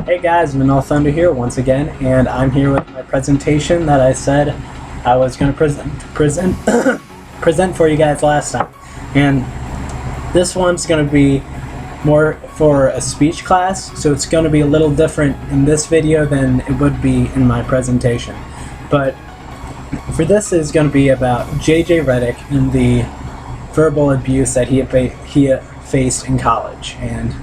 Hey guys, Manol Thunder here once again, and I'm here with my presentation that I said I was going to present for you guys last time. And this one's going to be more for a speech class, so it's going to be a little different in this video than it would be in my presentation. But for this is going to be about JJ Redick and the verbal abuse that he faced in college. And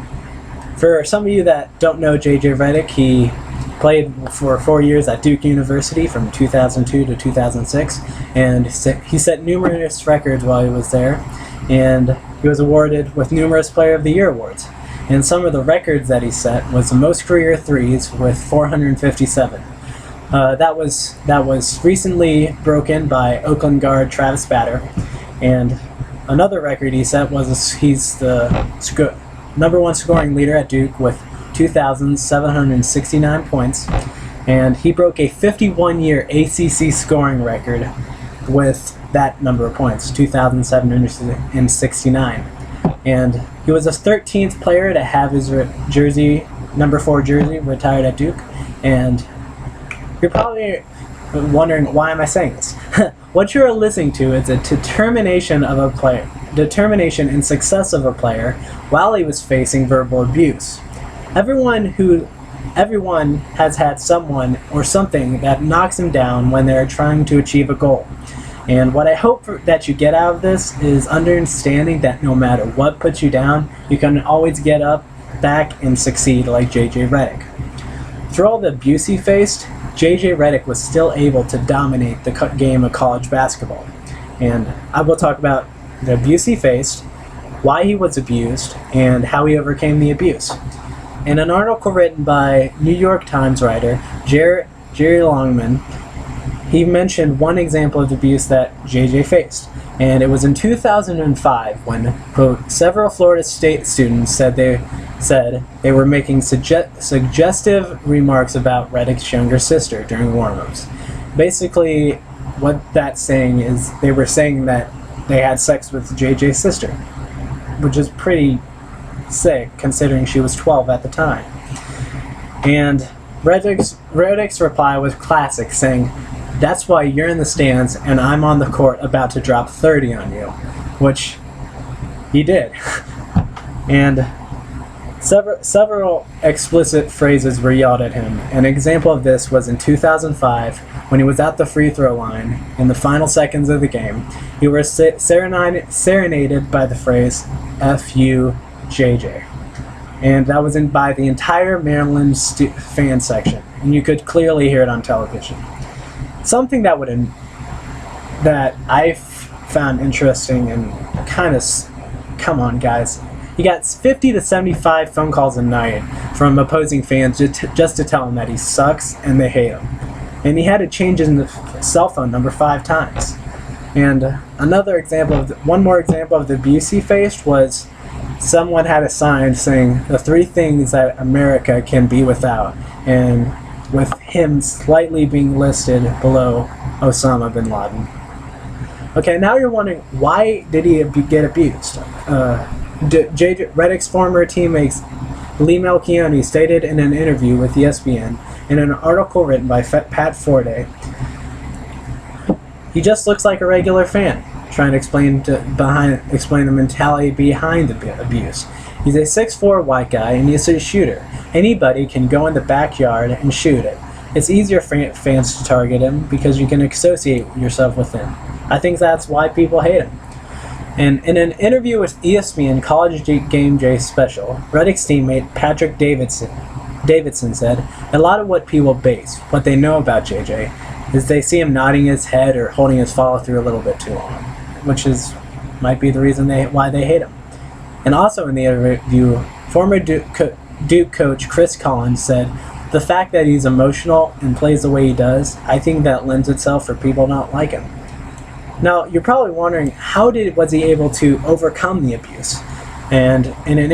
for some of you that don't know JJ Redick, he played for 4 years at Duke University from 2002 to 2006, and he set numerous records while he was there, and he was awarded with numerous Player of the Year awards. And some of the records that he set was the most career threes with 457. That was recently broken by Oakland guard Travis Batter, and another record he set was he's the #1 scoring leader at Duke with 2,769 points, and he broke a 51-year ACC scoring record with that number of points, 2,769. And he was the 13th player to have his jersey, #4 jersey, retired at Duke. And you're probably wondering, why am I saying this? What you're listening to is a determination of a player, determination and success of a player while he was facing verbal abuse. Everyone has had someone or something that knocks them down when they're trying to achieve a goal. And what I hope that you get out of this is understanding that no matter what puts you down, you can always get up, back, and succeed like JJ Redick. Through all the abuse he faced, JJ Redick was still able to dominate the game of college basketball. And I will talk about the abuse he faced, why he was abused, and how he overcame the abuse. In an article written by New York Times writer Jerry Longman, he mentioned one example of abuse that JJ faced. And it was in 2005 when, quote, several Florida State students said they were making suggestive remarks about Redick's younger sister during warm-ups. Basically, what that's saying is they were saying that they had sex with JJ's sister, which is pretty sick considering she was 12 at the time. And Redick's reply was classic, saying, "That's why you're in the stands and I'm on the court about to drop 30 on you," which he did. And several explicit phrases were yelled at him. An example of this was in 2005 when he was at the free throw line in the final seconds of the game. He was serenaded by the phrase "F you, JJ." And that was by the entire Maryland fan section, and you could clearly hear it on television. Something that I found interesting and kind of, come on guys, he got 50 to 75 phone calls a night from opposing fans just to tell him that he sucks and they hate him. And he had to change his cell phone number 5 times. And one more example of the abuse he faced was someone had a sign saying the 3 things that America can be without, and with him slightly being listed below Osama bin Laden. Okay, now you're wondering, why did he get abused? JJ Redick's former teammates Lee Melchioni stated in an interview with ESPN in an article written by Pat Forday, "He just looks like a regular fan," trying to explain the mentality behind the abuse. "He's a 6'4" white guy and he's a shooter. Anybody can go in the backyard and shoot it. It's easier for fans to target him because you can associate yourself with him. I think that's why people hate him." And in an interview with ESPN College Game Day special, Redick's teammate Patrick Davidson said, "A lot of what people base what they know about JJ is they see him nodding his head or holding his follow-through a little bit too long, which might be the reason why they hate him." And also in the interview, former Duke coach Chris Collins said, "The fact that he's emotional and plays the way he does, I think that lends itself for people not like him." Now, you're probably wondering, was he able to overcome the abuse? And in the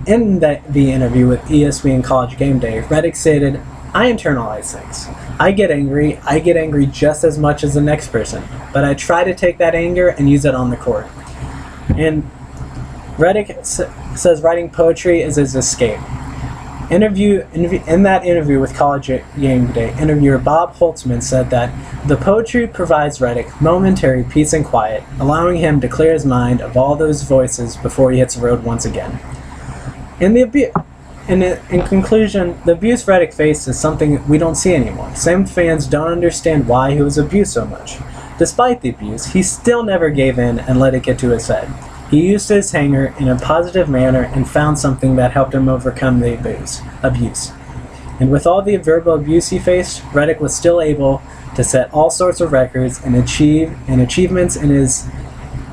interview with ESPN College Game Day, Redick stated, "I internalize things. I get angry just as much as the next person, but I try to take that anger and use it on the court." And Redick says writing poetry is his escape. In that interview with College Game Day, interviewer Bob Holtzman said that the poetry provides Redick momentary peace and quiet, allowing him to clear his mind of all those voices before he hits the road once again. In conclusion, the abuse Redick faced is something we don't see anymore. Some fans don't understand why he was abused so much. Despite the abuse, he still never gave in and let it get to his head. He used his hanger in a positive manner and found something that helped him overcome the abuse. And with all the verbal abuse he faced, Redick was still able to set all sorts of records and achievements in his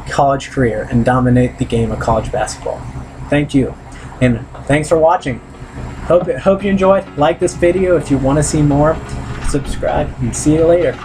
college career and dominate the game of college basketball. Thank you, and thanks for watching. Hope you enjoyed. Like this video if you want to see more. Subscribe, and see you later.